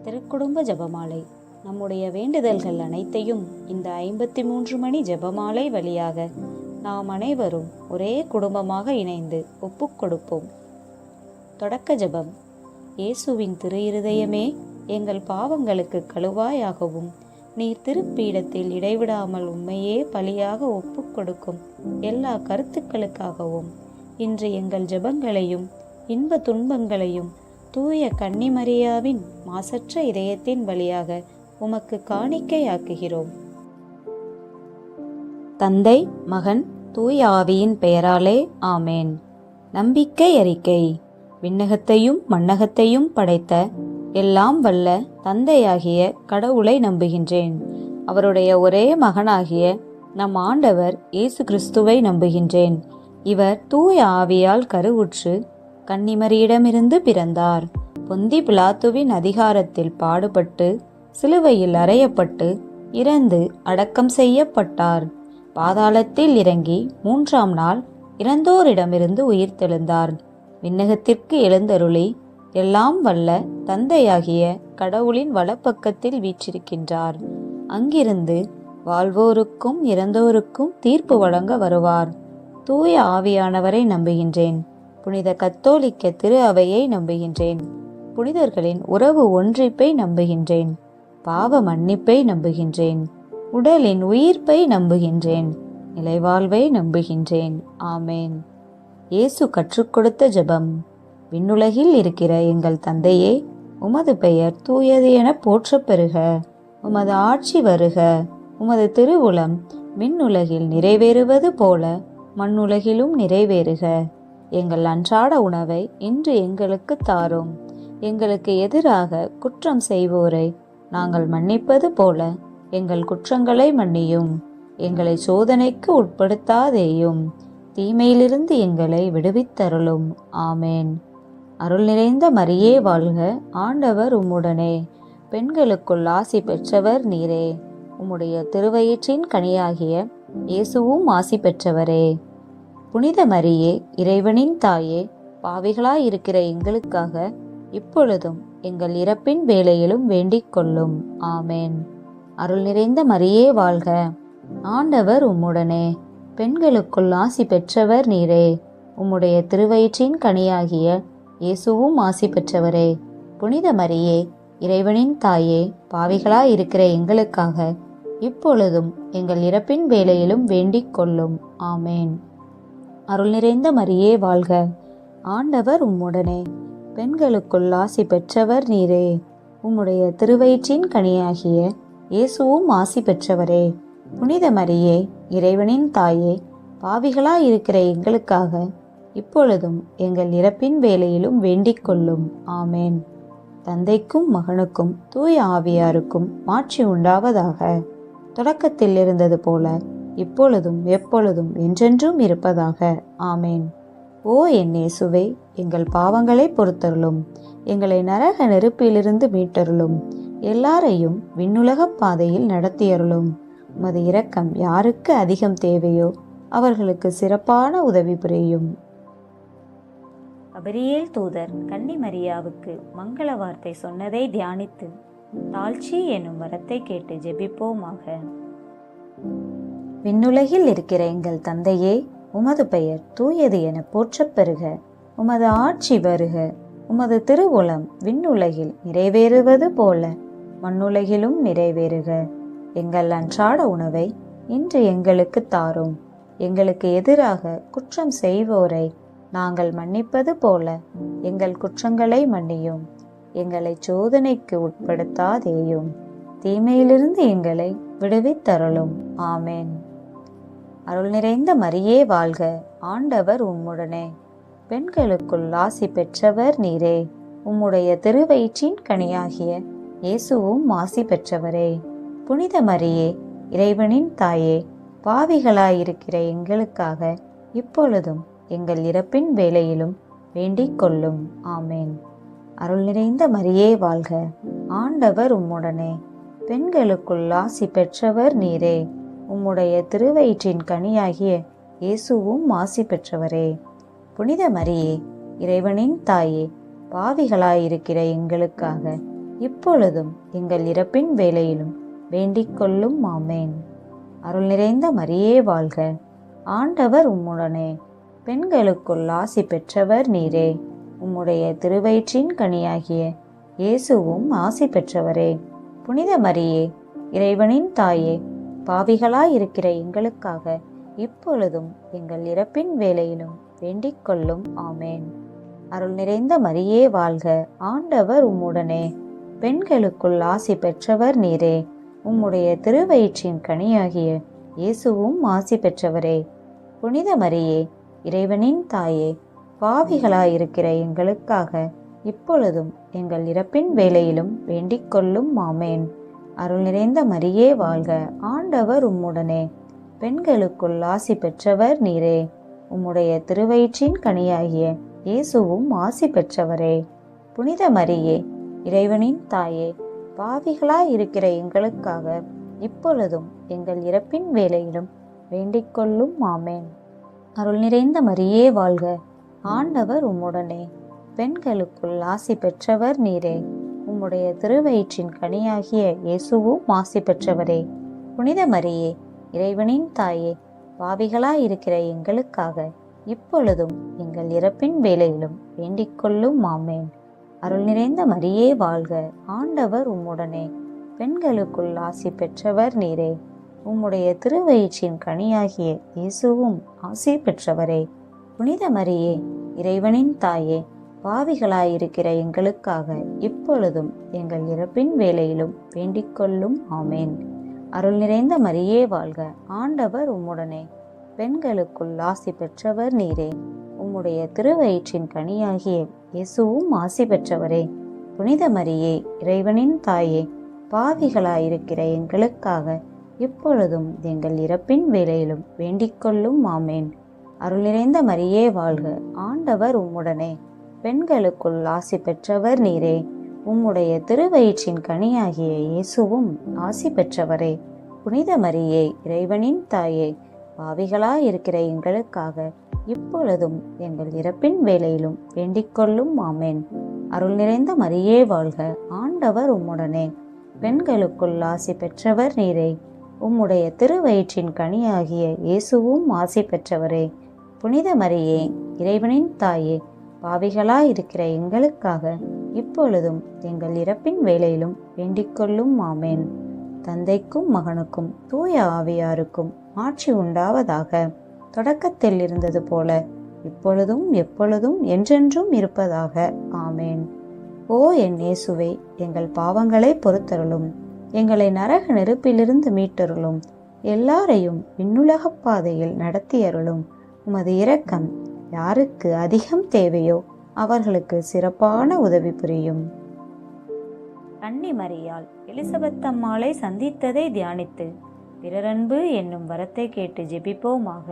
திருக்குடும்ப ஜெபமாலை. நம்முடைய வேண்டுதல்கள் அனைத்தையும் இந்த 53 மணி ஜெபமாலை வழியாக நாம் அனைவரும் ஒரே குடும்பமாக இணைந்து ஒப்புக்கொடுப்போம். தொடக்க ஜெபம். இயேசுவின் திரு இருதயமே, எங்கள் பாவங்களுக்கு கழுவாயாகவும் நீர் திருப்பீடத்தில் இடைவிடாமல் உண்மையே பலியாக ஒப்புக்கொடுக்கும் எல்லா கருத்துக்களுக்காகவும் இன்று எங்கள் ஜெபங்களையும் இன்ப துன்பங்களையும் தூய கன்னிமரியாவின் மாசற்ற இதயத்தின் வழியாக உமக்கு காணிக்கையாக்குகிறோம். தந்தை, மகன், தூய ஆவியின் பெயராலே ஆமேன். நம்பிக்கை அறிக்கை. விண்ணகத்தையும் மண்ணகத்தையும் படைத்த எல்லாம் வல்ல தந்தையாகிய கடவுளை நம்புகின்றேன். அவருடைய ஒரே மகனாகிய நம் ஆண்டவர் இயேசு கிறிஸ்துவை நம்புகின்றேன். இவர் தூய ஆவியால் கருவுற்று கன்னிமரியிடமிருந்து பிறந்தார். பொந்தி பிலாத்துவின் அதிகாரத்தில் பாடுபட்டு சிலுவையில் அறையப்பட்டு இறந்து அடக்கம் செய்யப்பட்டார். பாதாளத்தில் இறங்கி 3ஆம் நாள் இறந்தோரிடமிருந்து உயிர்த்தெழுந்தார். விண்ணகத்திற்கு எழுந்தருளி எல்லாம் வல்ல தந்தையாகிய கடவுளின் வலப்பக்கத்தில் வீற்றிருக்கின்றார். அங்கிருந்து வாழ்வோருக்கும் இறந்தோருக்கும் தீர்ப்பு வழங்க வருவார். தூய ஆவியானவரை நம்புகின்றேன். புனித கத்தோலிக்க திரு அவையை நம்புகின்றேன். புனிதர்களின் உறவு ஒன்றிப்பை நம்புகின்றேன். பாவ மன்னிப்பை நம்புகின்றேன். உடலின் உயிர்ப்பை நம்புகின்றேன். நிலைவாழ்வை நம்புகின்றேன். ஆமேன். இயேசு கற்றுக் கொடுத்த ஜெபம். விண்ணுலகில் இருக்கிற எங்கள் தந்தையே, உமது பெயர் தூயது என போற்றப் பெறுக. உமது ஆட்சி வருக. உமது திருவுளம் விண்ணுலகில் நிறைவேறுவது போல மண்ணுலகிலும் நிறைவேறுக. எங்கள் அன்றாட உணவை இன்று எங்களுக்கு தாரும். எங்களுக்கு எதிராக குற்றம் செய்வோரை நாங்கள் மன்னிப்பது போல எங்கள் குற்றங்களை மன்னியும். எங்களை சோதனைக்கு உட்படுத்தாதேயும். தீமையிலிருந்து எங்களை விடுவித்தருளும். ஆமேன். அருள் நிறைந்த மரியே வாழ்க. ஆண்டவர் உம்முடனே. பெண்களுக்குள் ஆசி பெற்றவர் நீரே. உம்முடைய திருவயிற்றின் கனியாகிய இயேசுவும் ஆசி பெற்றவரே. புனித மரியே, இறைவனின் தாயே, பாவிகளாயிருக்கிற எங்களுக்காக இப்பொழுதும் எங்கள் இறப்பின் வேளையிலும் வேண்டிக் கொள்ளும். ஆமேன். அருள் நிறைந்த மரியே வாழ்க. ஆண்டவர் உம்முடனே. பெண்களுக்குள் ஆசி பெற்றவர் நீரே. உம்முடைய திருவயிற்றின் கனியாகிய இயேசுவும் ஆசி பெற்றவரே. புனித மரியே, இறைவனின் தாயே, பாவிகளாயிருக்கிற எங்களுக்காக இப்பொழுதும் எங்கள் இறப்பின் வேளையிலும் வேண்டிக் கொள்ளும். ஆமேன். அருள் நிறைந்த மரியே வாழ்க. ஆண்டவர் உம்முடனே. பெண்களுக்குள் ஆசி பெற்றவர் நீரே. உம்முடைய திருவயிற்றின் கனியாகிய இயேசுவும் ஆசி பெற்றவரே. புனித மரியே, இறைவனின் தாயே, பாவிகளாயிருக்கிற எங்களுக்காக இப்பொழுதும் எங்கள் இறப்பின் வேளையிலும் வேண்டிக் கொள்ளும். ஆமேன். தந்தைக்கும் மகனுக்கும் தூய ஆவியாருக்கும் மாட்சி உண்டாவதாக. தொடக்கத்தில் இருந்தது போல இப்பொழுதும் எப்பொழுதும் என்றென்றும் இருப்பதாக. ஆமேன். ஓ என் இயேசுவே, எங்கள் பாவங்களை பொறுத்தருளும். எங்களை நரக நெருப்பிலிருந்து மீட்டருளும். எல்லாரையும் விண்ணுலக பாதையில் நடத்தியருளும். உமது இரக்கம் யாருக்கு அதிகம் தேவையோ அவர்களுக்கு சிறப்பான உதவி புரியும். கபிரியேல் தூதர் கன்னி மரியாவுக்கு மங்கள வார்த்தை சொன்னதை தியானித்து தாழ்ச்சி எனும் வரத்தை கேட்டு ஜெபிப்போமாக. விண்ணுலகில் இருக்கிற எங்கள் தந்தையே, உமது பெயர் தூயது என போற்றப் பெறுக. உமது ஆட்சி வருக. உமது திருவுளம் விண்ணுலகில் நிறைவேறுவது போல மண்ணுலகிலும் நிறைவேறுக. எங்கள் அன்றாட உணவை இன்று எங்களுக்கு தாரும். எங்களுக்கு எதிராக குற்றம் செய்வோரை நாங்கள் மன்னிப்பது போல எங்கள் குற்றங்களை மன்னியும். எங்களை சோதனைக்கு உட்படுத்தாதேயும். தீமையிலிருந்து எங்களை விடுவித்தருளும். ஆமேன். அருள் நிறைந்த மரியே வாழ்க. ஆண்டவர் உம்முடனே. பெண்களுக்குள் ஆசி பெற்றவர் நீரே. உம்முடைய திருவயிற்றின் கனியாகிய இயேசுவும் ஆசி பெற்றவரே. புனித மரியே, இறைவனின் தாயே, பாவிகளாயிருக்கிற எங்களுக்காக இப்பொழுதும் எங்கள் இறப்பின் வேளையிலும் வேண்டிக் கொள்ளும். ஆமேன். அருள் நிறைந்த மரியே வாழ்க. ஆண்டவர் உம்முடனே. பெண்களுக்குள் ஆசி பெற்றவர் நீரே. உம்முடைய திருவயிற்றின் கனியாகிய இயேசுவும் ஆசி பெற்றவரே. புனித மரியே, இறைவனின் தாயே, பாவிகளாயிருக்கிற எங்களுக்காக இப்பொழுதும் எங்கள் இறப்பின் வேளையிலும் வேண்டிக் கொள்ளும். ஆமேன். அருள் நிறைந்த மரியே வாழ்க, ஆண்டவர் உம்முடனே, பெண்களுக்குள் ஆசி பெற்றவர் நீரே. உம்முடைய திருவயிற்றின் கனியாகிய இயேசுவும் ஆசி பெற்றவரே. புனித மரியே, இறைவனின் தாயே, பாவிகளாயிருக்கிற எங்களுக்காக இப்பொழுதும் எங்கள் இறப்பின் வேளையிலும் வேண்டிக் கொள்ளும். ஆமேன். அருள் நிறைந்த மரியே வாழ்க, ஆண்டவர் உம்முடனே, பெண்களுக்குள் ஆசி பெற்றவர் நீரே. உம்முடைய திருவயிற்றின் கனியாகிய இயேசுவும் ஆசி பெற்றவரே. புனித மரியே, இறைவனின் தாயே, பாவிகளாயிருக்கிற எங்களுக்காக இப்பொழுதும் எங்கள் இறப்பின் வேளையிலும் வேண்டிக் கொள்ளும். ஆமேன். அருள் நிறைந்த மரியே வாழ்க, ஆண்டவர் உம்முடனே, பெண்களுக்குள் ஆசி பெற்றவர் நீரே. உம்முடைய திருவயிற்றின் கனியாகிய இயேசுவும் ஆசி பெற்றவரே. புனித மரியே, இறைவனின் தாயே, பாவிகளாயிருக்கிற எங்களுக்காக இப்பொழுதும் எங்கள் இறப்பின் வேளையிலும் வேண்டிக் கொள்ளும். ஆமேன். அருள் நிறைந்த மரியே வாழ்க, ஆண்டவர் உம்முடனே, பெண்களுக்குள் ஆசி பெற்றவர் நீரே. உம்முடைய திருவயிற்றின் கனியாகிய இயேசுவும் ஆசி பெற்றவரே. புனித மரியே, இறைவனின் தாயே, பாவிகளாயிருக்கிற எங்களுக்காக இப்பொழுதும் எங்கள் இறப்பின் வேளையிலும் வேண்டிக் கொள்ளும். ஆமேன். அருள் நிறைந்த மரியே வாழ்க, ஆண்டவர் உம்முடனே, பெண்களுக்குள் ஆசி பெற்றவர் நீரே. உம்முடைய திருவயிற்றின் கனியாகிய இயேசுவும் ஆசி பெற்றவரே. புனித மரியே, இறைவனின் தாயே, பாவிகளாயிருக்கிற எங்களுக்காக இப்பொழுதும் எங்கள் இறப்பின் வேளையிலும் வேண்டிக் கொள்ளும். ஆமேன். அருள் நிறைந்த மரியே வாழ்க, ஆண்டவர் உம்முடனே, பெண்களுக்குள் ஆசி பெற்றவர் நீரே. உம்முடைய திருவயிற்றின் கனியாகிய இயேசுவும் ஆசி பெற்றவரே. புனித மரியே, இறைவனின் தாயே, பாவிகளாயிருக்கிற எங்களுக்காக இப்பொழுதும் எங்கள் இறப்பின் வேளையிலும் வேண்டிக் கொள்ளும். ஆமேன். அருள் நிறைந்த மரியே வாழ்க, ஆண்டவர் உம்முடனே, பெண்களுக்குள் ஆசி பெற்றவர் நீரே. உம்முடைய திருவயிற்றின் கனியாகிய இயேசுவும் ஆசி பெற்றவரே. புனித மரியே, இறைவனின் தாயே, பாவிகளாயிருக்கிற எங்களுக்காக இப்பொழுதும் எங்கள் இறப்பின் வேளையிலும் வேண்டிக் கொள்ளும். ஆமேன். அருள் நிறைந்த மரியே வாழ்க, ஆண்டவர் உம்முடனே, பெண்களுக்குள் ஆசி பெற்றவர் நீரே. உம்முடைய திருவயிற்றின் கனியாகிய இயேசுவும் ஆசி பெற்றவரே. புனித மரியே, இறைவனின் தாயே, பாவிகளாயிருக்கிற எங்களுக்காக இப்பொழுதும் எங்கள் இறப்பின் வேளையிலும் வேண்டிக் கொள்ளும். ஆமேன். தந்தைக்கும் மகனுக்கும் தூய ஆவியாருக்கும் ஆட்சி உண்டாவதாக. தொடக்கத்தில் இருந்தது போல இப்பொழுதும் எப்பொழுதும் என்றென்றும் இருப்பதாக. ஆமேன். ஓ என் இயேசுவே, எங்கள் பாவங்களை பொறுத்தருளும், எங்களை நரக நெருப்பிலிருந்து மீட்டருளும், எல்லாரையும் விண்ணுலகப் பாதையில் நடத்தியருளும். உமது இரக்கம் யாருக்கு அதிகம் தேவையோ அவர்களுக்கு சிறப்பான உதவி புரியும். கன்னி மரியாள் எலிசபெத் அம்மாளை சந்தித்ததை தியானித்து பிறரன்பு என்னும் வரத்தை கேட்டு ஜெபிப்போமாக.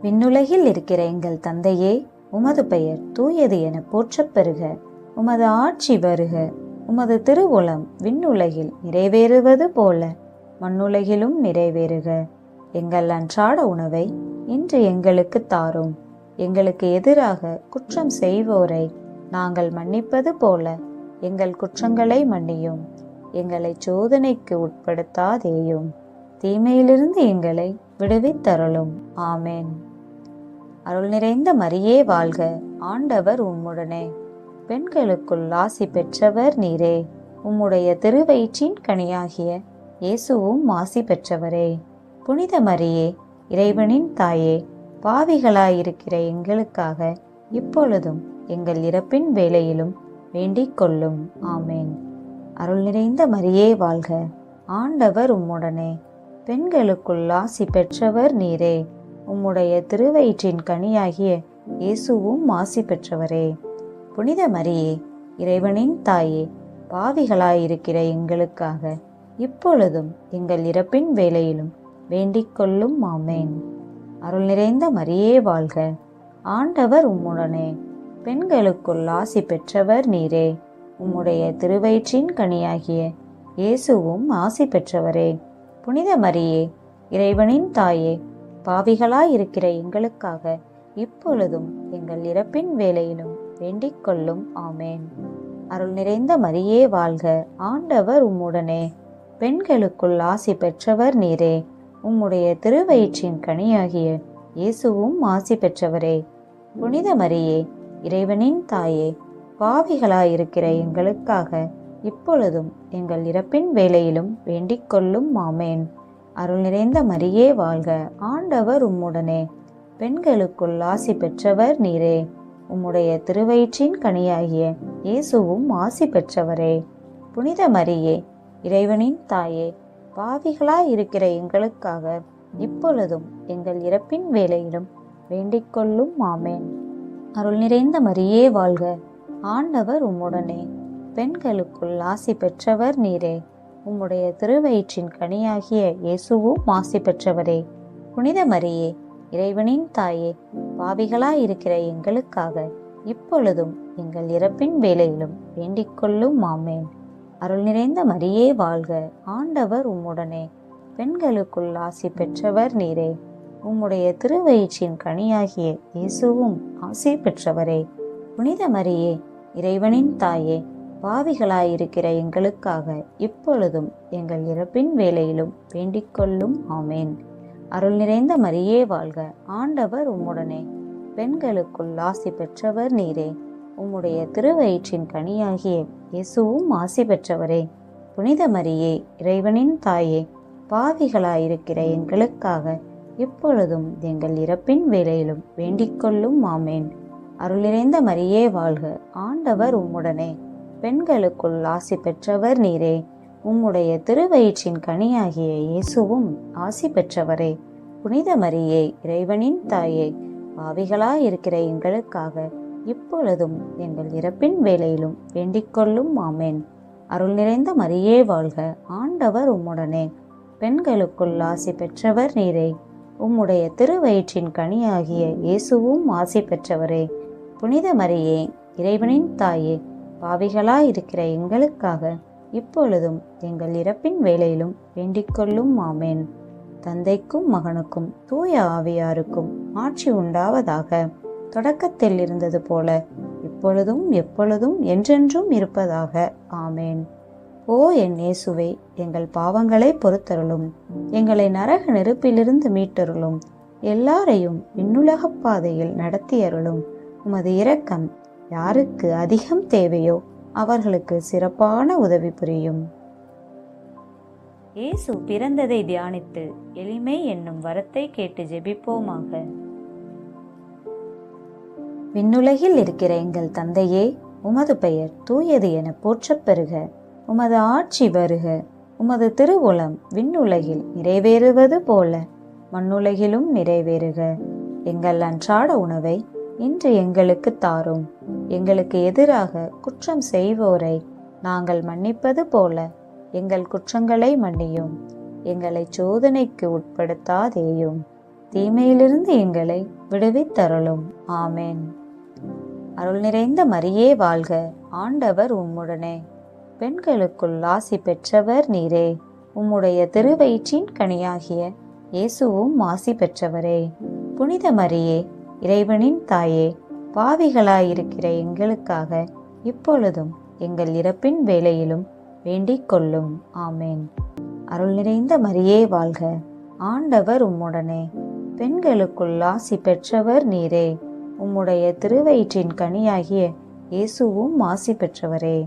விண்ணுலகில் இருக்கிற எங்கள் தந்தையே, உமது பெயர் தூயது என போற்றப் பெறுக. உமது ஆட்சி வருக. உமது திருவுளம் விண்ணுலகில் நிறைவேறுவது போல மண்ணுலகிலும் நிறைவேறுக. எங்கள் அன்றாட உணவை இன்று எங்களுக்கு தாரும். எங்களுக்கு எதிராக குற்றம் செய்வோரை நாங்கள் மன்னிப்பது போல எங்கள் குற்றங்களை மன்னியும். எங்களை சோதனைக்கு உட்படுத்தாதேயும், தீமையிலிருந்து எங்களை விடுவித்தருளும். ஆமேன். அருள் நிறைந்த மரியே வாழ்க, ஆண்டவர் உம்முடனே, பெண்களுக்குள் ஆசி பெற்றவர் நீரே. உம்முடைய திருவயிற்றின் கனியாகிய இயேசுவும் ஆசி பெற்றவரே. புனித மரியே, இறைவனின் தாயே, பாவிகளாயிருக்கிற எங்களுக்காக இப்பொழுதும் எங்கள் இறப்பின் வேளையிலும் வேண்டிக் கொள்ளும். ஆமேன். அருள் நிறைந்த மரியே வாழ்க, ஆண்டவர் உம்முடனே, பெண்களுக்குள் ஆசி பெற்றவர் நீரே. உம்முடைய திருவயிற்றின் கனியாகிய இயேசுவும் ஆசி பெற்றவரே. புனித மரியே, இறைவனின் தாயே, பாவிகளாயிருக்கிற எங்களுக்காக இப்பொழுதும் எங்கள் இறப்பின் வேளையிலும் வேண்டிக் கொள்ளும். ஆமேன். அருள் நிறைந்த மரியே வாழ்க, ஆண்டவர் உம்முடனே, பெண்களுக்குள் ஆசி பெற்றவர் நீரே. உம்முடைய திருவயிற்றின் கனியாகிய இயேசுவும் ஆசி பெற்றவரே. புனித மரியே, இறைவனின் தாயே, பாவிகளாயிருக்கிற எங்களுக்காக இப்பொழுதும் எங்கள் இறப்பின் வேளையிலும் வேண்டிக் கொள்ளும். ஆமேன். அருள் நிறைந்த மரியே வாழ்க, ஆண்டவர் உம்முடனே. பெண்களுக்குள் ஆசி பெற்றவர் நீரே. உம்முடைய திருவயிற்றின் கனியாகிய இயேசுவும் ஆசி பெற்றவரே. புனித மரியே, இறைவனின் தாயே, பாவிகளாயிருக்கிற எங்களுக்காக இப்பொழுதும் எங்கள் இறப்பின் வேளையிலும் வேண்டிக் கொள்ளும். ஆமேன். அருள் நிறைந்த மரியே வாழ்க, ஆண்டவர் உம்முடனே. பெண்களுக்குள் ஆசி பெற்றவர் நீரே. உம்முடைய திருவயிற்றின் கனியாகிய இயேசுவும் ஆசி பெற்றவரே. புனித மரியே, இறைவனின் தாயே, பாவிகளாயிருக்கிற எங்களுக்காக இப்பொழுதும் எங்கள் இறப்பின் வேளையிலும் வேண்டிக் கொள்ளும். ஆமேன். அருள் நிறைந்த மரியே வாழ்க, ஆண்டவர் உம்முடனே. பெண்களுக்குள் ஆசி பெற்றவர் நீரே. உம்முடைய திருவயிற்றின் கனியாகிய இயேசுவும் ஆசி பெற்றவரே. புனித மரியே, இறைவனின் தாயே, பாவிகளாயிருக்கிற எங்களுக்காக இப்பொழுதும் எங்கள் இறப்பின் வேளையிலும் வேண்டிக் கொள்ளும். ஆமேன். அருள் நிறைந்த மரியே வாழ்க, ஆண்டவர் உம்முடனே. பெண்களுக்குள் ஆசி பெற்றவர் நீரே. உம்முடைய திருவயிற்றின் கனியாகிய இயேசுவும் ஆசி பெற்றவரே. புனித மரியே, இறைவனின் தாயே, பாவிகளாயிருக்கிற எங்களுக்காக இப்பொழுதும் எங்கள் இறப்பின் வேளையிலும் வேண்டிக் கொள்ளும். ஆமேன். அருள் நிறைந்த மரியே வாழ்க, ஆண்டவர் உம்முடனே. பெண்களுக்குள் ஆசி பெற்றவர் நீரே. உம்முடைய திருவயிற்றின் கனியாகிய இயேசுவும் ஆசி பெற்றவரே. புனித மரியே, இறைவனின் தாயே, பாவிகளாயிருக்கிற எங்களுக்காக இப்பொழுதும் எங்கள் இறப்பின் வேளையிலும் வேண்டிக் கொள்ளும். ஆமேன். அருள் நிறைந்த மரியே வாழ்க, ஆண்டவர் உம்முடனே. பெண்களுக்குள் ஆசி பெற்றவர் நீரே. உம்முடைய திருவயிற்றின் கனியாகிய இயேசுவும் ஆசி பெற்றவரே. புனித மரியே, இறைவனின் தாயே, பாவிகளாயிருக்கிற எங்களுக்காக இப்பொழுதும் எங்கள் இறப்பின் வேளையிலும் வேண்டிக் கொள்ளும். ஆமேன். அருள் நிறைந்த மரியே வாழ்க, ஆண்டவர் உம்முடனே. பெண்களுக்குள் ஆசி பெற்றவர் நீரே. உம்முடைய திருவயிற்றின் கனியாகிய இயேசுவும் ஆசி பெற்றவரே. புனித மரியே, இறைவனின் தாயே, பாவிகளாயிருக்கிற எங்களுக்காக இப்பொழுதும் எங்கள் இறப்பின் வேளையிலும் வேண்டிக் கொள்ளும். ஆமேன். தந்தைக்கும் மகனுக்கும் தூய ஆவியாருக்கும் ஆட்சி உண்டாவதாக. தொடக்கத்தில் இருந்தது போல இப்பொழுதும் எப்பொழுதும் என்றென்றும் இருப்பதாக. ஆமேன். ஓ என் இயேசுவே, எங்கள் பாவங்களை பொறுத்தருளும். எங்களை நரக நெருப்பிலிருந்து மீட்டருளும். எல்லாரையும் விண்ணுலகப் பாதையில் நடத்தியருளும். உமது இரக்கம் யாருக்கு அதிகம் தேவையோ அவர்களுக்கு சிறப்பான உதவி புரியும். இயேசு பிறந்ததை தியானித்து எளிமை என்னும் வரத்தை கேட்டு ஜெபிப்போமாக. விண்ணுலகில் இருக்கிற எங்கள் தந்தையே, உமது பெயர் தூயது என போற்றப் பெறுக. உமது ஆட்சி வருக. உமது திருவுளம் விண்ணுலகில் நிறைவேறுவது போல மண்ணுலகிலும் நிறைவேறுக. எங்கள் அன்றாட உணவை இன்று எங்களுக்கு தாரும். எங்களுக்கு எதிராக குற்றம் செய்வோரை நாங்கள் மன்னிப்பது போல எங்கள் குற்றங்களை மன்னியும். எங்களை சோதனைக்கு உட்படுத்தாதேயும், தீமையிலிருந்து எங்களை விடுவித்தருளும். ஆமேன். அருள் நிறைந்த மரியே வாழ்க, ஆண்டவர் உம்முடனே. பெண்களுக்குள் ஆசி பெற்றவர் நீரே. உம்முடைய திருவயிற்றின் கனியாகிய இயேசுவும் ஆசி பெற்றவரே. புனித மரியே, இறைவனின் தாயே, பாவிகளாயிருக்கிற எங்களுக்காக இப்பொழுதும் எங்கள் இறப்பின் வேளையிலும் வேண்டிக் கொள்ளும். ஆமேன். அருள் நிறைந்த மரியே வாழ்க, ஆண்டவர் உம்முடனே. பெண்களுக்குள் ஆசி பெற்றவர் நீரே. உம்முடைய திருவயிற்றின் கனியாகிய இயேசுவும் ஆசி பெற்றவரே.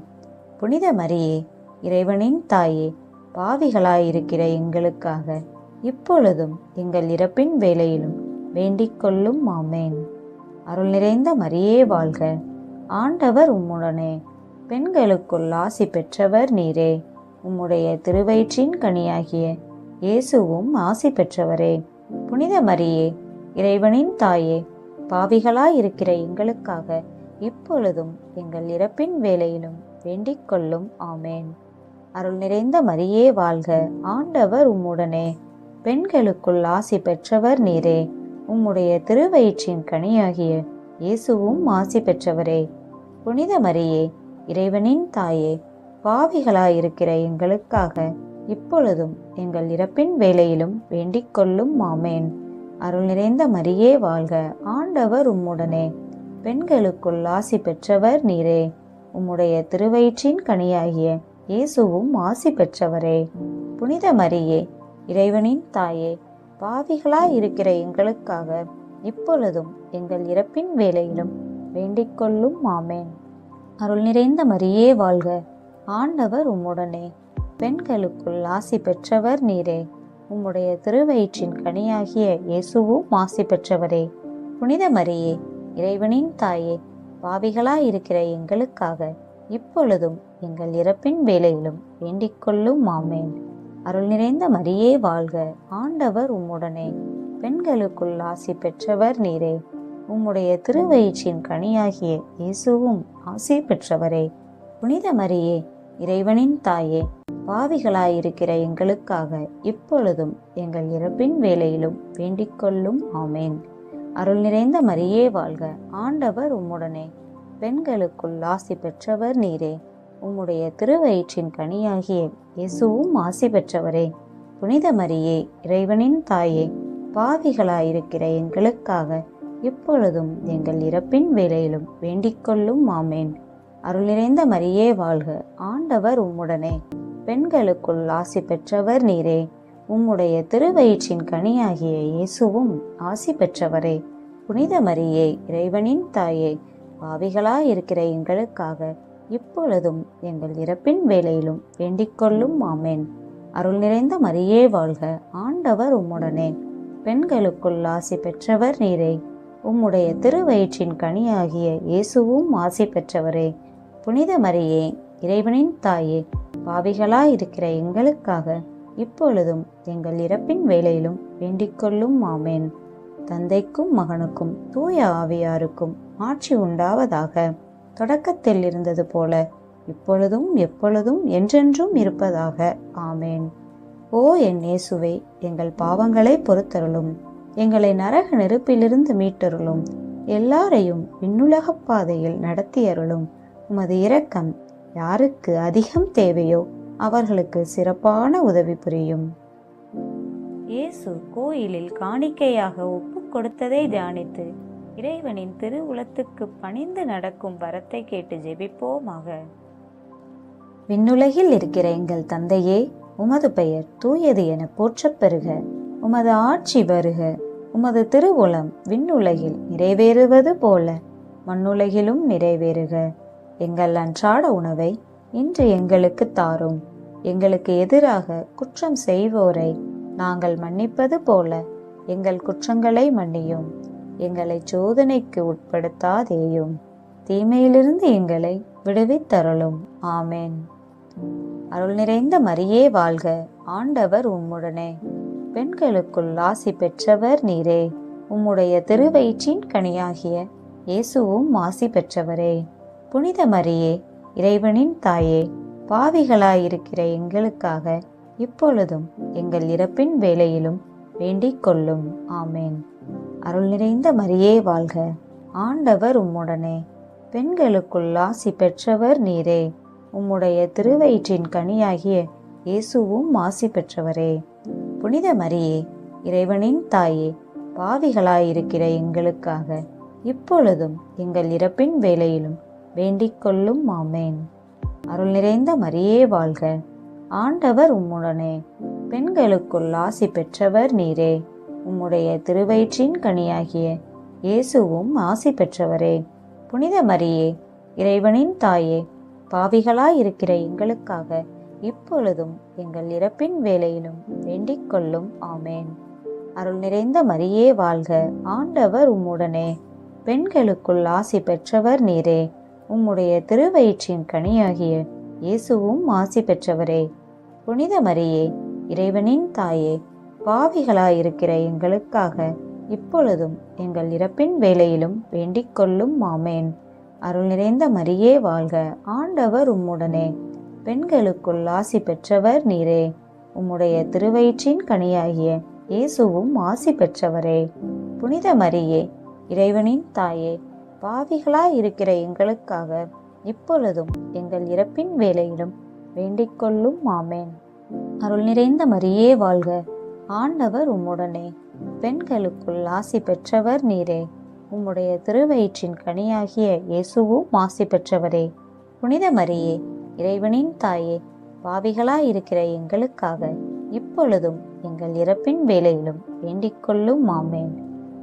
புனித மரியே, இறைவனின் தாயே, பாவிகளாயிருக்கிற எங்களுக்காக இப்பொழுதும் எங்கள் இறப்பின் வேளையிலும் வேண்டிக் கொள்ளும். ஆமேன். அருள் நிறைந்த மரியே வாழ்க, ஆண்டவர் உம்முடனே. பெண்களுக்குள் ஆசி பெற்றவர் நீரே. உம்முடைய திருவயிற்றின் கனியாகிய இயேசுவும் ஆசி பெற்றவரே. புனித மரியே, இறைவனின் தாயே, பாவிகளாயிருக்கிற எங்களுக்காக இப்பொழுதும் எங்கள் இறப்பின் வேளையிலும் வேண்டிக் கொள்ளும். ஆமேன். அருள் நிறைந்த மரியே வாழ்க, ஆண்டவர் உம்முடனே. பெண்களுக்குள் ஆசி பெற்றவர் நீரே. உம்முடைய திருவயிற்றின் கனியாகிய இயேசுவும் ஆசி பெற்றவரே. புனித மரியே, இறைவனின் தாயே, பாவிகளாயிருக்கிற எங்களுக்காக இப்பொழுதும் எங்கள் இறப்பின் வேளையிலும் வேண்டிக் கொள்ளும். ஆமேன். அருள் நிறைந்த மரியே வாழ்க, ஆண்டவர் உம்முடனே. பெண்களுக்குள் ஆசி பெற்றவர் நீரே. உம்முடைய திருவயிற்றின் கனியாகிய இயேசுவும் ஆசி பெற்றவரே. புனித மரியே, இறைவனின் தாயே, பாவிகளாய் இருக்கிற எங்களுக்காக இப்பொழுதும் எங்கள் இறப்பின் வேளையிலும் வேண்டிக் கொள்ளும். ஆமேன். அருள் நிறைந்த மரியே வாழ்க, ஆண்டவர் உம்முடனே, பெண்களுக்குள் ஆசி பெற்றவர் நீரே. உம்முடைய திருவயிற்றின் கனியாகிய இயேசுவும் ஆசி பெற்றவரே. புனித மரியே, இறைவனின் தாயே, பாவிகளாய் இருக்கிற எங்களுக்காக இப்பொழுதும் எங்கள் இறப்பின் வேளையிலும் வேண்டிக் கொள்ளும். ஆமேன். அருள் நிறைந்த மரியே வாழ்க, ஆண்டவர் உம்முடனே, பெண்களுக்குள் ஆசி பெற்றவர் நீரே. உம்முடைய திருவயிற்றின் கனியாகிய இயேசுவும் ஆசி பெற்றவரே. புனித மரியே, இறைவனின் தாயே, பாவிகளாயிருக்கிற எங்களுக்காக இப்பொழுதும் எங்கள் இறப்பின் வேளையிலும் வேண்டிக் கொள்ளும். ஆமேன். அருள் நிறைந்த மரியே வாழ்க, ஆண்டவர் உம்முடனே, பெண்களுக்குள் ஆசி பெற்றவர் நீரே. உம்முடைய திருவயிற்றின் கனியாகிய இயேசுவும் ஆசி பெற்றவரே. புனித மரியே, இறைவனின் தாயே, பாவிகளாயிருக்கிற எங்களுக்காக இப்பொழுதும் எங்கள் இறப்பின் வேளையிலும் வேண்டிக் கொள்ளும். ஆமேன். அருள் நிறைந்த மரியே வாழ்க, ஆண்டவர் உம்முடனே, பெண்களுக்குள் ஆசி பெற்றவர் நீரே. உம்முடைய திருவயிற்றின் கனியாகிய இயேசுவும் ஆசி பெற்றவரே. புனித மரியே, இறைவனின் தாயே, பாவிகளாயிருக்கிற எங்களுக்காக இப்பொழுதும் எங்கள் இறப்பின் வேளையிலும் வேண்டிக் கொள்ளும். ஆமேன். அருள் நிறைந்த மரியே வாழ்க, ஆண்டவர் உம்முடனே, பெண்களுக்குள் ஆசி பெற்றவர் நீரே. உம்முடைய திருவயிற்றின் கனியாகிய இயேசுவும் ஆசி பெற்றவரே. புனித மரியே, இறைவனின் தாயே, பாவிகளாயிருக்கிற எங்களுக்காக இப்பொழுதும் எங்கள் இறப்பின் வேளையிலும் வேண்டிக் கொள்ளும். ஆமேன். தந்தைக்கும் மகனுக்கும் தூய ஆவியாருக்கும் ஆட்சி உண்டாவதாக. தொடக்கத்தில் இருந்தது போல இப்பொழுதும் எப்பொழுதும் என்றென்றும் இருப்பதாக. ஆமேன். ஓ என் இயேசுவே, எங்கள் பாவங்களை பொறுத்தருளும், எங்களை நரக நெருப்பிலிருந்து மீட்டருளும், எல்லாரையும் விண்ணுலகப் பாதையில் நடத்தியருளும். உமது இரக்கம் யாருக்கு அதிகம் தேவையோ அவர்களுக்கு சிறப்பான உதவி புரியும். இயேசு கோயிலில் காணிக்கையாக ஒப்பு கொடுத்ததை தியானித்து இறைவனின் திருவுளத்துக்கு பணிந்து நடக்கும் வரத்தை கேட்டு ஜெபிப்போமாக. விண்ணுலகில் இருக்கிற எங்கள் தந்தையே, உமது பெயர் தூயது என போற்றப் பெறுக. உமது ஆட்சி வருக. உமது திருவுளம் விண்ணுலகில் நிறைவேறுவது போல மண்ணுலகிலும் நிறைவேறுக. எங்கள் அன்றாட உணவை இன்று எங்களுக்கு தாரும். எங்களுக்கு எதிராக குற்றம் செய்வோரை நாங்கள் மன்னிப்பது போல எங்கள் குற்றங்களை மன்னியும். எங்களை சோதனைக்கு உட்படுத்தாதேயும், தீமையிலிருந்து எங்களை விடுவித்தருளும். ஆமேன். அருள் நிறைந்த மரியே வாழ்க, ஆண்டவர் உம்முடனே, பெண்களுக்குள் ஆசி பெற்றவர் நீரே. உம்முடைய திருவயிற்றின் கனியாகிய இயேசுவும் ஆசி பெற்றவரே. புனித மரியே, இறைவனின் தாயே, பாவிகளாயிருக்கிற எங்களுக்காக இப்பொழுதும் எங்கள் இறப்பின் வேளையிலும் வேண்டிக் கொள்ளும். ஆமேன். அருள் நிறைந்த மரியே வாழ்க, ஆண்டவர் உம்முடனே, பெண்களுக்குள் ஆசி பெற்றவர் நீரே. உம்முடைய திருவயிற்றின் கனியாகிய இயேசுவும் ஆசி பெற்றவரே. புனித மரியே, இறைவனின் தாயே, பாவிகளாயிருக்கிற எங்களுக்காக இப்பொழுதும் எங்கள் இறப்பின் வேளையிலும் வேண்டிக் கொள்ளும். ஆமேன். அருள் நிறைந்த மரியே வாழ்க, ஆண்டவர் உம்முடனே, பெண்களுக்குள் ஆசி பெற்றவர் நீரே. உம்முடைய திருவயிற்றின் கனியாகிய இயேசுவும் ஆசி பெற்றவரே. புனித மரியே, இறைவனின் தாயே, பாவிகளாயிருக்கிற எங்களுக்காக இப்பொழுதும் எங்கள் இறப்பின் வேளையிலும் வேண்டிக் கொள்ளும். ஆமேன். அருள் நிறைந்த மரியே வாழ்க, ஆண்டவர் உம்முடனே, பெண்களுக்குள் ஆசி பெற்றவர் நீரே. உம்முடைய திருவயிற்றின் கனியாகிய இயேசுவும் ஆசி பெற்றவரே. புனித மரியே, இறைவனின் தாயே, பாவிகளாயிருக்கிற எங்களுக்காக இப்பொழுதும் எங்கள் இறப்பின் வேளையிலும் வேண்டிக் கொள்ளும். ஆமேன். அருள் நிறைந்த மரியே வாழ்க, ஆண்டவர் உம்முடனே, பெண்களுக்குள் ஆசி பெற்றவர் நீரே. உம்முடைய திருவயிற்றின் கனியாகிய இயேசுவும் ஆசி பெற்றவரே. புனித மரியே, இறைவனின் தாயே, பாவிகளாயிருக்கிற எங்களுக்காக இப்பொழுதும் எங்கள் இறப்பின் வேளையிலும் வேண்டிக் கொள்ளும். ஆமேன். அருள் நிறைந்த மரியே வாழ்க, ஆண்டவர் உம்முடனே, பெண்களுக்குள் ஆசி பெற்றவர் நீரே. உம்முடைய திருவயிற்றின் கனியாகிய இயேசுவும் ஆசி பெற்றவரே. புனித மரியே, இறைவனின் தாயே, பாவிகளாயிருக்கிற எங்களுக்காக இப்பொழுதும் எங்கள் இறப்பின் வேளையிலும் வேண்டிக் கொள்ளும். ஆமேன்.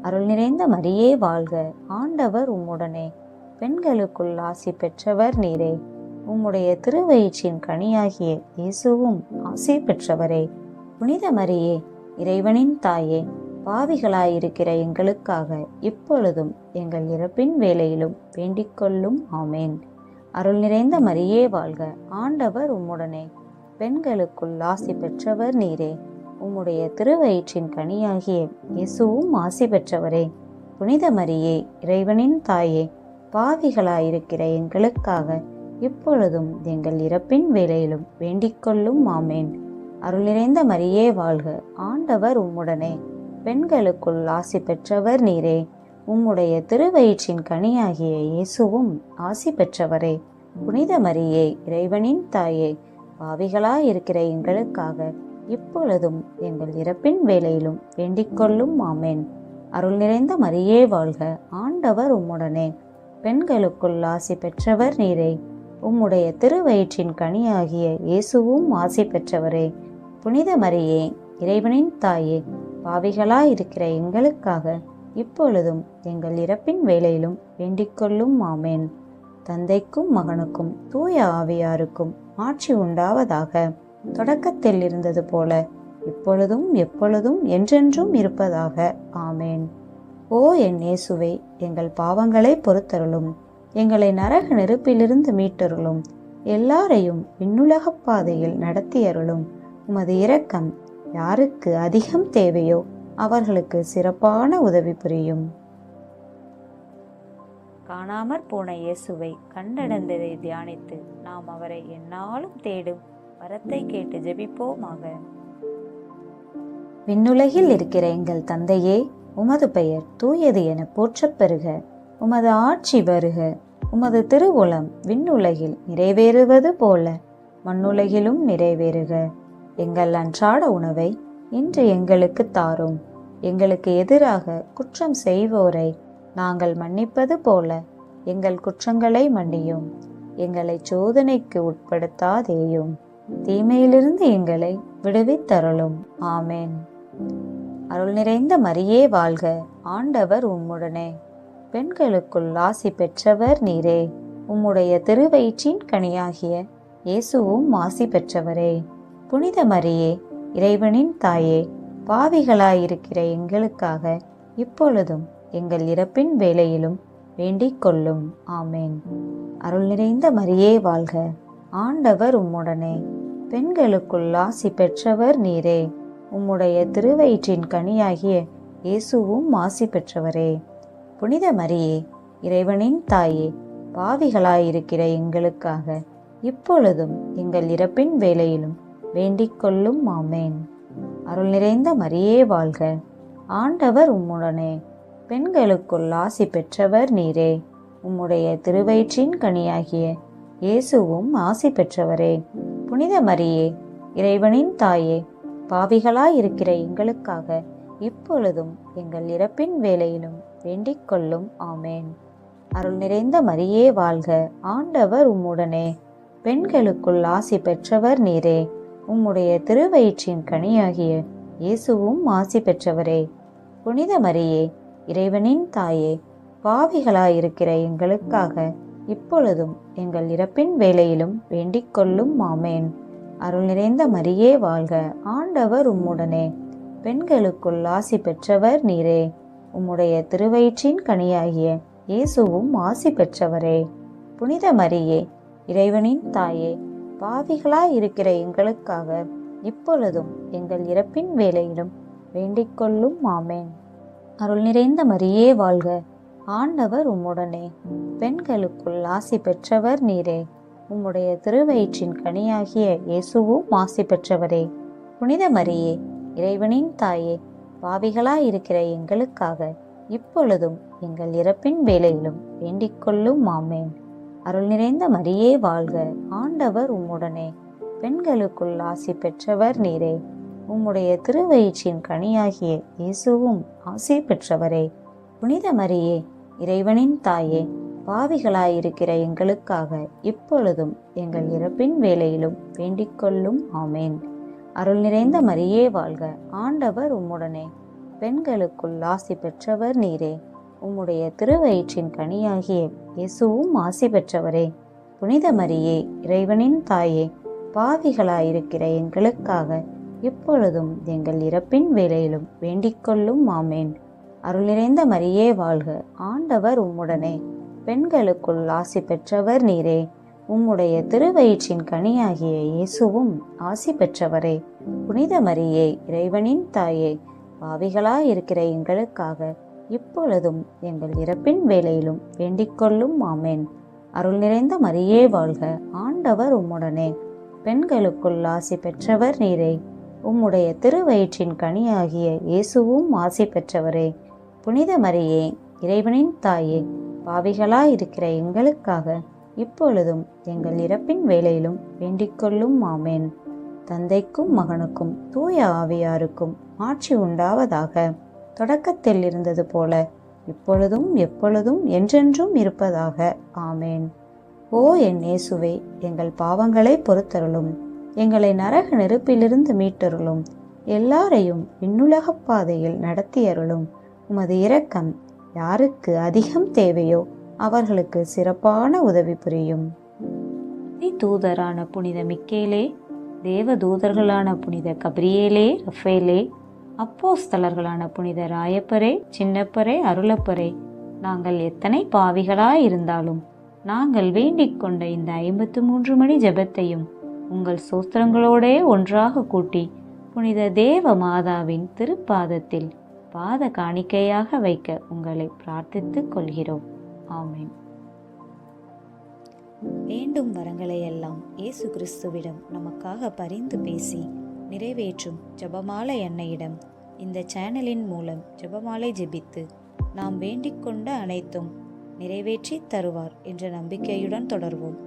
அருள் நிறைந்த மரியே வாழ்க, ஆண்டவர் உம்முடனே, பெண்களுக்குள் ஆசி பெற்றவர் நீரே. உம்முடைய திருவயிற்றின் கனியாகிய இயேசுவும் ஆசி பெற்றவரே. புனித மரியே, இறைவனின் தாயே, பாவிகளாயிருக்கிற எங்களுக்காக இப்பொழுதும் எங்கள் இறப்பின் வேளையிலும் வேண்டிக் கொள்ளும். ஆமேன். அருள் நிறைந்த மரியே வாழ்க, ஆண்டவர் உம்முடனே, பெண்களுக்குள் ஆசி பெற்றவர் நீரே. உம்முடைய திருவயிற்றின் கனியாகிய இயேசுவும் ஆசி பெற்றவரே. புனித மரியே, இறைவனின் தாயே, பாவிகளாயிருக்கிற எங்களுக்காக இப்பொழுதும் எங்கள் இறப்பின் வேளையிலும் வேண்டிக் கொள்ளும். ஆமேன். அருள் நிறைந்த மரியே வாழ்க, ஆண்டவர் உம்முடனே, பெண்களுக்குள் ஆசி பெற்றவர் நீரே. உம்முடைய திருவயிற்றின் கனியாகிய இயேசுவும் ஆசி பெற்றவரே. புனித மரியே, இறைவனின் தாயே, பாவிகளாயிருக்கிற எங்களுக்காக இப்பொழுதும் எங்கள் இறப்பின் வேளையிலும் வேண்டிக் கொள்ளும். ஆமேன். அருள் நிறைந்த மரியே வாழ்க, ஆண்டவர் உம்முடனே, பெண்களுக்குள் ஆசி பெற்றவர் நீரே. உம்முடைய திருவயிற்றின் கனியாகிய இயேசுவும் ஆசி பெற்றவரே. புனித மரியே, இறைவனின் தாயே, பாவிகளாயிருக்கிற எங்களுக்காக இப்பொழுதும் எங்கள் இறப்பின் வேளையிலும் வேண்டிக் கொள்ளும். ஆமேன். தந்தைக்கும் மகனுக்கும் தூய ஆவியாருக்கும் ஆட்சி உண்டாவதாக. தொடக்கத்தில் இருந்தது போல இப்பொழுதும் எப்பொழுதும் என்றென்றும் இருப்பதாக. ஆமேன். ஓ என் இயேசுவே, எங்கள் பாவங்களை பொறுத்தருளும், எங்களை நரக நெருப்பிலிருந்து மீட்டருளும், எல்லாரையும் விண்ணுலக பாதையில் நடத்தியருளும். உமது இரக்கம் யாருக்கு அதிகம் தேவையோ அவர்களுக்கு சிறப்பான உதவி புரியும். காணாமற் போன இயேசுவை கண்டடைந்ததை தியானித்து நாம் அவரை எந்நாளும் தேடும் வரத்தை கேட்டு ஜெபிப்போமாக. விண்ணுலகில் இருக்கிற எங்கள் தந்தையே, உமது பெயர் தூயது என போற்றப் பெறுக. உமது ஆட்சி வருக. உமது திருவுளம் விண்ணுலகில் நிறைவேறுவது போல மண்ணுலகிலும் நிறைவேறுக. எங்கள் அன்றாட உணவை இன்று எங்களுக்கு தாரும். எங்களுக்கு எதிராக குற்றம் செய்வோரை நாங்கள் மன்னிப்பது போல எங்கள் குற்றங்களை மன்னியும். எங்களை சோதனைக்கு உட்படுத்தாதேயும், தீமையிலிருந்து எங்களை விடுவித்தருளும். ஆமேன். அருள் நிறைந்த மரியே வாழ்க, ஆண்டவர் உம்முடனே, பெண்களுக்குள் ஆசி பெற்றவர் நீரே. உம்முடைய திருவயிற்றின் கனியாகிய இயேசுவும் ஆசி பெற்றவரே. புனித மரியே, இறைவனின் தாயே, பாவிகளாயிருக்கிற எங்களுக்காக இப்பொழுதும் எங்கள் இறப்பின் வேளையிலும் வேண்டிக் கொள்ளும். ஆமேன். அருள் நிறைந்த மரியே வாழ்க, ஆண்டவர் உம்முடனே, பெண்களுக்குள் ஆசி பெற்றவர் நீரே. உம்முடைய திருவயிற்றின் கனியாகிய இயேசுவும் ஆசி பெற்றவரே. புனித மரியே, இறைவனின் தாயே, பாவிகளாயிருக்கிற எங்களுக்காக இப்பொழுதும் எங்கள் இறப்பின் வேளையிலும் வேண்டிக் கொள்ளும். ஆமேன். அருள் நிறைந்த மரியே வாழ்க, ஆண்டவர் உம்முடனே, பெண்களுக்குள் ஆசி பெற்றவர் நீரே. உம்முடைய திருவயிற்றின் கனியாகிய இயேசுவும் ஆசி பெற்றவரே. புனித மரியே, இறைவனின் தாயே, பாவிகளாயிருக்கிற எங்களுக்காக இப்பொழுதும் எங்கள் இறப்பின் வேளையிலும் வேண்டிக் கொள்ளும். ஆமேன். அருள் நிறைந்த மரியே வாழ்க, ஆண்டவர் உம்முடனே, பெண்களுக்குள் ஆசி பெற்றவர் நீரே. உம்முடைய திருவயிற்றின் கனியாகிய இயேசுவும் ஆசி பெற்றவரே. புனித மரியே, இறைவனின் தாயே, பாவிகளாயிருக்கிற எங்களுக்காக இப்பொழுதும் எங்கள் இறப்பின் வேளையிலும் வேண்டிக் கொள்ளும். ஆமேன். அருள் நிறைந்த மரியே வாழ்க, ஆண்டவர் உம்முடனே, பெண்களுக்குள் ஆசி பெற்றவர் நீரே. உம்முடைய திருவயிற்றின் கனியாகிய இயேசுவும் ஆசி பெற்றவரே. புனித மரியே, இறைவனின் தாயே, பாவிகளாயிருக்கிற எங்களுக்காக இப்பொழுதும் எங்கள் இறப்பின் வேளையிலும் வேண்டிக் கொள்ளும். ஆமேன். அருள் நிறைந்த மரியே வாழ்க, ஆண்டவர் உம்முடனே, பெண்களுக்குள் ஆசி பெற்றவர் நீரே. உம்முடைய திருவயிற்றின் கனியாகிய இயேசுவும் ஆசி பெற்றவரே. புனித மரியே, இறைவனின் தாயே, பாவிகளாயிருக்கிற எங்களுக்காக இப்பொழுதும் எங்கள் இறப்பின் வேளையிலும் வேண்டிக் கொள்ளும். ஆமேன். அருள் நிறைந்த மரியே வாழ்க, ஆண்டவர் உம்முடனே, பெண்களுக்குள் ஆசி பெற்றவர் நீரே. உம்முடைய திருவயிற்றின் கனியாகிய இயேசுவும் ஆசி பெற்றவரே. புனித மரியே, இறைவனின் தாயே, பாவிகளாயிருக்கிற எங்களுக்காக இப்பொழுதும் எங்கள் இறப்பின் வேளையிலும் வேண்டிக்கொள்ளும். ஆமேன். அருள் நிறைந்த மரியே வாழ்க, ஆண்டவர் உம்முடனே, பெண்களுக்குள் ஆசி பெற்றவர் நீரே. உம்முடைய திருவயிற்றின் கனியாகிய இயேசுவும் ஆசி பெற்றவரே. புனித மரியே, இறைவனின் தாயே, பாவிகளாயிருக்கிற எங்களுக்காக இப்பொழுதும் எங்கள் இறப்பின் வேளையிலும் வேண்டிக்கொள்ளும். ஆமேன். அருள் நிறைந்த மரியே வாழ்க, ஆண்டவர் உம்முடனே, பெண்களுக்குள் ஆசி பெற்றவர் நீரே. உம்முடைய திருவயிற்றின் கனியாகிய இயேசுவும் ஆசி பெற்றவரே. புனித மரியே, இறைவனின் தாயே, பாவிகளாயிருக்கிற எங்களுக்காக இப்பொழுதும் எங்கள் இறப்பின் வேளையிலும் வேண்டிக்கொள்ளும். ஆமேன். அருள் நிறைந்த மரியே வாழ்க, ஆண்டவர் உம்முடனே, பெண்களுக்குள் ஆசி பெற்றவர் நீரே. உம்முடைய திருவயிற்றின் கனியாகிய இயேசுவும் ஆசி பெற்றவரே. புனித மரியே, இறைவனின் தாயே, பாவிகளாயிருக்கிற எங்களுக்காக இப்பொழுதும் எங்கள் இறப்பின் வேளையிலும் வேண்டிக்கொள்ளும். ஆமேன். தந்தைக்கும் மகனுக்கும் தூய ஆவியாருக்கும் ஆட்சி உண்டாவதாக. தொடக்கத்தில் இருந்தது போல இப்பொழுதும் எப்பொழுதும் என்றென்றும் இருப்பதாக. ஆமேன். ஓ என் இயேசுவே, எங்கள் பாவங்களை பொறுத்தருளும், எங்களை நரக நெருப்பிலிருந்து மீட்டருளும், எல்லாரையும் விண்ணுலகப் பாதையில் நடத்தியருளும். உமது இரக்கம் யாருக்கு அதிகம் தேவையோ அவர்களுக்கு சிறப்பான உதவி புரியும். தூதரான புனித மிக்கேலே, தேவ தூதர்களான புனித கபிரியேலே, ரஃபேலே, அப்போஸ்தலர்களான புனித ராயப்பரே, சின்னப்பரே, அருளப்பரே, நாங்கள் எத்தனை பாவிகளாயிருந்தாலும் நாங்கள் வேண்டிக் கொண்ட இந்த 53 மணி ஜெபத்தையும் உங்கள் சோஸ்திரங்களோடே ஒன்றாக கூட்டி புனித தேவ மாதாவின் திருப்பாதத்தில் பாத காணிக்கையாக வைக்க உங்களை பிரார்த்தித்துக் கொள்கிறோம். ஆமேன். வேண்டும் வரங்களை எல்லாம் இயேசு கிறிஸ்துவிடம் நமக்காக பரிந்து பேசி நிறைவேற்றும் ஜெபமாலை அன்னையிடம் இந்த சேனலின் மூலம் ஜெபமாலை ஜெபித்து நாம் வேண்டிக் கொண்ட அனைத்தும் நிறைவேற்றி தருவார் என்ற நம்பிக்கையுடன் தொடர்வோம்.